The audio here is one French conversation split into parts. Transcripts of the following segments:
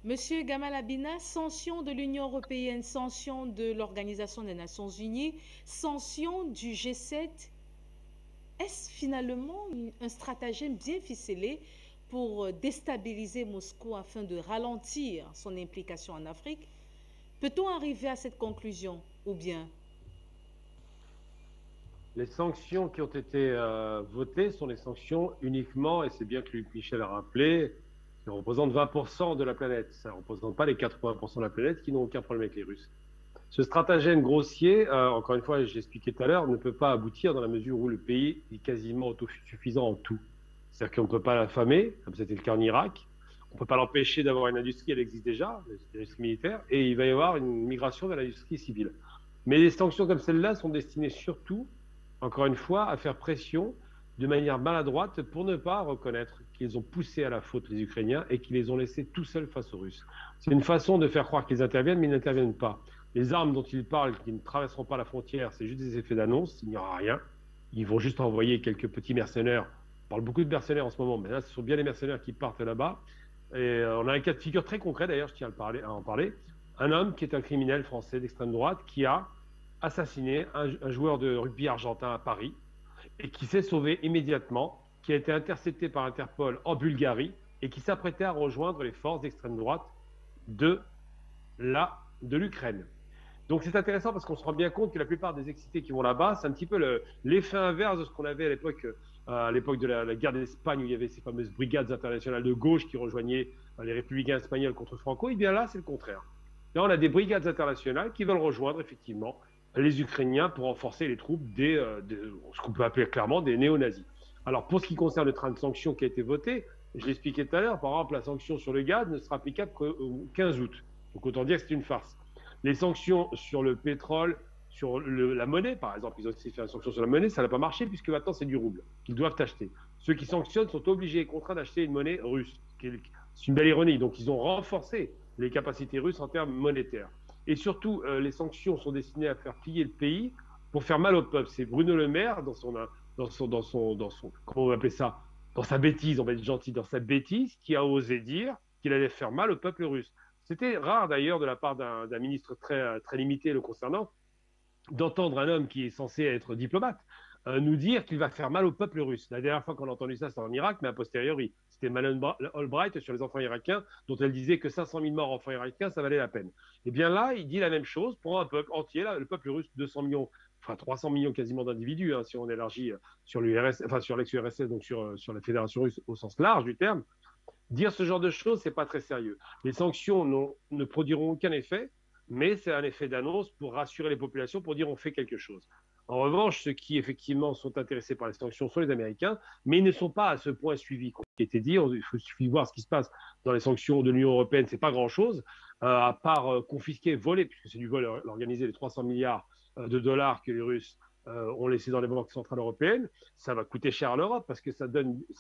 Monsieur Gamal Abina, sanction de l'Union européenne, sanction de l'Organisation des Nations Unies, sanction du G7. Est-ce finalement un stratagème bien ficelé pour déstabiliser Moscou afin de ralentir son implication en Afrique? Peut-on arriver à cette conclusion ou bien? Les sanctions qui ont été votées sont des sanctions uniquement, et c'est bien que Luc Michel a rappelé, qui représentent 20% de la planète. Ça ne représente pas les 80% de la planète qui n'ont aucun problème avec les Russes. Ce stratagème grossier, encore une fois, j'ai expliqué tout à l'heure, ne peut pas aboutir dans la mesure où le pays est quasiment autosuffisant en tout. C'est-à-dire qu'on ne peut pas l'affamer, comme c'était le cas en Irak. On ne peut pas l'empêcher d'avoir une industrie, elle existe déjà, l'industrie militaire, et il va y avoir une migration vers l'industrie civile. Mais les sanctions comme celle-là sont destinées surtout, encore une fois, à faire pression de manière maladroite pour ne pas reconnaître qu'ils ont poussé à la faute les Ukrainiens et qu'ils les ont laissés tout seuls face aux Russes. C'est une façon de faire croire qu'ils interviennent, mais ils n'interviennent pas. Les armes dont ils parlent, qui ne traverseront pas la frontière, c'est juste des effets d'annonce, il n'y aura rien. Ils vont juste envoyer quelques petits mercenaires. On parle beaucoup de mercenaires en ce moment, mais là, ce sont bien les mercenaires qui partent là-bas. Et on a un cas de figure très concret, d'ailleurs, je tiens à en parler. Un homme qui est un criminel français d'extrême droite qui a assassiné un joueur de rugby argentin à Paris et qui s'est sauvé immédiatement, qui a été intercepté par Interpol en Bulgarie et qui s'apprêtait à rejoindre les forces d'extrême droite de l'Ukraine. Donc c'est intéressant parce qu'on se rend bien compte que la plupart des excités qui vont là-bas, c'est un petit peu l'effet inverse de ce qu'on avait à l'époque de la guerre d'Espagne où il y avait ces fameuses brigades internationales de gauche qui rejoignaient les républicains espagnols contre Franco. Et bien là, c'est le contraire. Là, on a des brigades internationales qui veulent rejoindre effectivement les Ukrainiens pour renforcer les troupes ce qu'on peut appeler clairement des néo-nazis. Alors pour ce qui concerne le train de sanctions qui a été voté, je l'expliquais tout à l'heure, par exemple, la sanction sur le gaz ne sera applicable qu'au 15 août. Donc autant dire que c'est une farce. Les sanctions sur le pétrole, sur la monnaie, par exemple, ils ont aussi fait une sanction sur la monnaie, ça n'a pas marché puisque maintenant c'est du rouble qu'ils doivent acheter. Ceux qui sanctionnent sont obligés et contraints d'acheter une monnaie russe. C'est une belle ironie. Donc ils ont renforcé les capacités russes en termes monétaires. Et surtout, les sanctions sont destinées à faire plier le pays pour faire mal au peuple. C'est Bruno Le Maire, comment on va appeler ça, dans sa bêtise, on va être gentil, dans sa bêtise, qui a osé dire qu'il allait faire mal au peuple russe. C'était rare d'ailleurs de la part d'un ministre très limité le concernant, d'entendre un homme qui est censé être diplomate nous dire qu'il va faire mal au peuple russe. La dernière fois qu'on a entendu ça, c'était en Irak, mais a posteriori. C'était Madeleine Albright sur les enfants irakiens, dont elle disait que 500 000 morts enfants irakiens, ça valait la peine. Et bien là, il dit la même chose pour un peuple entier, là, le peuple russe, 200 millions, enfin 300 millions quasiment d'individus, hein, si on élargit sur l'URSS, enfin sur l'ex-URSS, donc sur la Fédération russe au sens large du terme. Dire ce genre de choses, c'est pas très sérieux. Les sanctions ne produiront aucun effet, mais c'est un effet d'annonce pour rassurer les populations, pour dire on fait quelque chose. En revanche, ceux qui effectivement sont intéressés par les sanctions sont les Américains, mais ils ne sont pas à ce point suivis. Comme il a été dit, il suffit de voir ce qui se passe dans les sanctions de l'Union européenne, c'est pas grand-chose, à part confisquer, voler, puisque c'est du vol organisé, les 300 milliards de dollars que les Russes ont laissé dans les banques centrales européennes. Ça va coûter cher à l'Europe parce que ça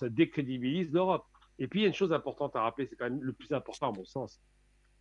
décrédibilise l'Europe. Et puis, il y a une chose importante à rappeler, c'est quand même le plus important à mon sens.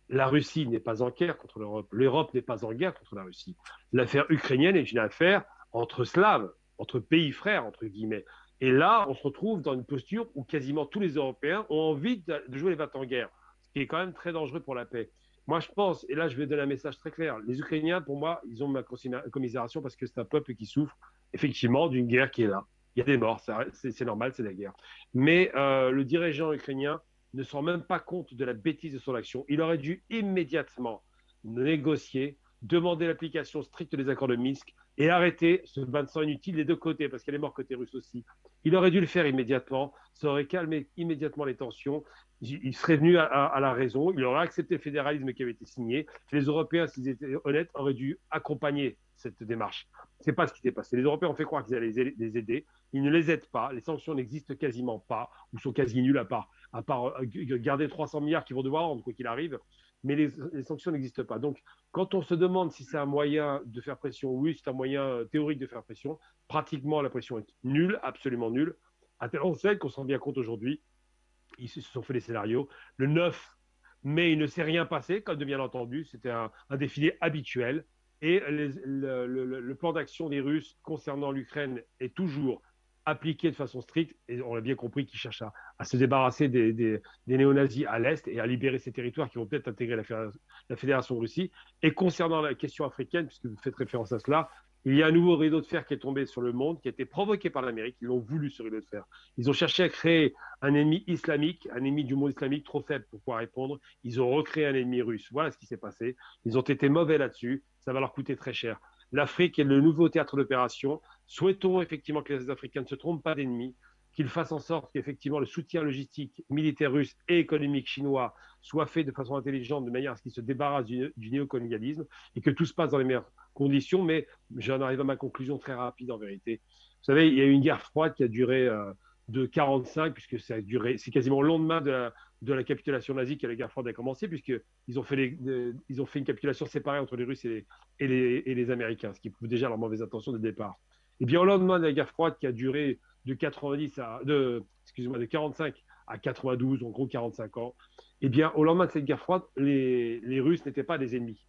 La Russie n'est pas en guerre contre l'Europe. L'Europe n'est pas en guerre contre la Russie. L'affaire ukrainienne est une affaire entre Slaves, entre pays frères, entre guillemets. Et là, on se retrouve dans une posture où quasiment tous les Européens ont envie de jouer les va en guerre, ce qui est quand même très dangereux pour la paix. Moi, je pense, et là, je vais donner un message très clair. Les Ukrainiens, pour moi, ils ont ma commisération parce que c'est un peuple qui souffre effectivement d'une guerre qui est là. Il y a des morts, c'est normal, c'est la guerre. Mais le dirigeant ukrainien ne se rend même pas compte de la bêtise de son action. Il aurait dû immédiatement négocier, demander l'application stricte des accords de Minsk et arrêter ce bain de sang inutile des deux côtés, parce qu'il y a les morts côté russe aussi. Il aurait dû le faire immédiatement, ça aurait calmé immédiatement les tensions, il serait venu à la raison, il aurait accepté le fédéralisme qui avait été signé. Les Européens, s'ils étaient honnêtes, auraient dû accompagner cette démarche. C'est pas ce qui s'est passé. Les Européens ont fait croire qu'ils allaient les aider. Ils ne les aident pas. Les sanctions n'existent quasiment pas ou sont quasi nulles à part garder 300 milliards qu'ils vont devoir rendre, quoi qu'il arrive. Mais les sanctions n'existent pas. Donc, quand on se demande si c'est un moyen de faire pression, oui, c'est un moyen théorique de faire pression. Pratiquement, la pression est nulle, absolument nulle. On sait qu'on se rend bien compte aujourd'hui, ils se sont fait les scénarios. Le 9 mai, il ne s'est rien passé, comme de bien entendu. C'était un défilé habituel. Et le plan d'action des Russes concernant l'Ukraine est toujours appliquée de façon stricte. Et on a bien compris qu'ils cherchent à se débarrasser des néo-nazis à l'Est et à libérer ces territoires qui vont peut-être intégrer la Fédération de Russie. Et concernant la question africaine, puisque vous faites référence à cela, il y a un nouveau rideau de fer qui est tombé sur le monde, qui a été provoqué par l'Amérique. Ils l'ont voulu, ce rideau de fer. Ils ont cherché à créer un ennemi islamique, un ennemi du monde islamique trop faible pour pouvoir répondre. Ils ont recréé un ennemi russe. Voilà ce qui s'est passé. Ils ont été mauvais là-dessus. Ça va leur coûter très cher. L'Afrique est le nouveau théâtre d'opération. Souhaitons effectivement que les Africains ne se trompent pas d'ennemis, qu'ils fassent en sorte qu'effectivement le soutien logistique, militaire russe et économique chinois soit fait de façon intelligente, de manière à ce qu'ils se débarrassent du néocolonialisme et que tout se passe dans les meilleures conditions. Mais j'en arrive à ma conclusion très rapide en vérité. Vous savez, il y a eu une guerre froide qui a duré de 1945, puisque ça a duré, c'est quasiment au lendemain de la capitulation nazie que la guerre froide a commencé, puisqu'ils ont fait une capitulation séparée entre les Russes et les Américains, ce qui prouve déjà leur mauvaise intention de départ. Et bien au lendemain de la guerre froide qui a duré de 45 à 92, en gros 45 ans, et bien au lendemain de cette guerre froide, les Russes n'étaient pas des ennemis.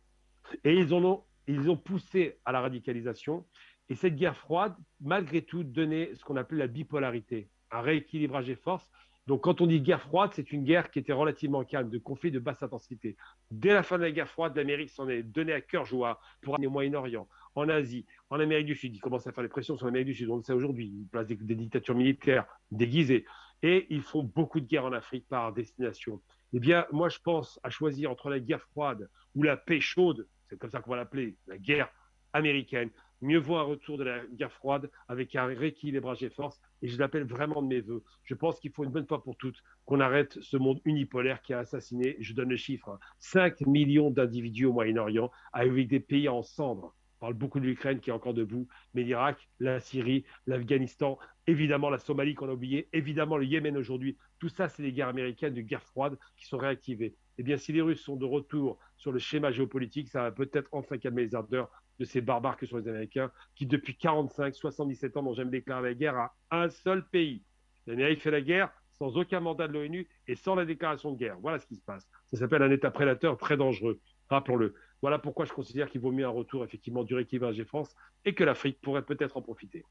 Et ils ont poussé à la radicalisation. Et cette guerre froide, malgré tout, donnait ce qu'on appelait la bipolarité, un rééquilibrage des forces. Donc, quand on dit guerre froide, c'est une guerre qui était relativement calme, de conflits de basse intensité. Dès la fin de la guerre froide, l'Amérique s'en est donné à cœur joie pour aller au Moyen-Orient, en Asie, en Amérique du Sud. Ils commencent à faire des pressions sur l'Amérique du Sud, on le sait aujourd'hui. Ils placent des dictatures militaires déguisées. Et ils font beaucoup de guerres en Afrique par destination. Eh bien, moi, je pense à choisir entre la guerre froide ou la paix chaude, c'est comme ça qu'on va l'appeler, la guerre américaine. Mieux vaut un retour de la guerre froide avec un rééquilibrage des forces. Et je l'appelle vraiment de mes voeux. Je pense qu'il faut une bonne fois pour toutes qu'on arrête ce monde unipolaire qui a assassiné, je donne le chiffre, 5 millions d'individus au Moyen-Orient, avec des pays en cendres. On parle beaucoup de l'Ukraine qui est encore debout, mais l'Irak, la Syrie, l'Afghanistan, évidemment la Somalie qu'on a oublié, évidemment le Yémen aujourd'hui. Tout ça, c'est des guerres américaines, de guerres froides qui sont réactivées. Eh bien, si les Russes sont de retour sur le schéma géopolitique, ça va peut-être enfin calmer les ardeurs de ces barbares que sont les Américains, qui depuis 45, 77 ans n'ont jamais déclaré la guerre à un seul pays. L'Amérique fait la guerre sans aucun mandat de l'ONU et sans la déclaration de guerre. Voilà ce qui se passe. Ça s'appelle un État prédateur très dangereux. Rappelons-le. Voilà pourquoi je considère qu'il vaut mieux un retour effectivement du rééquilibrage des forces et que l'Afrique pourrait peut-être en profiter.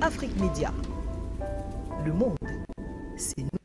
Afrique Média. Le monde, c'est nous.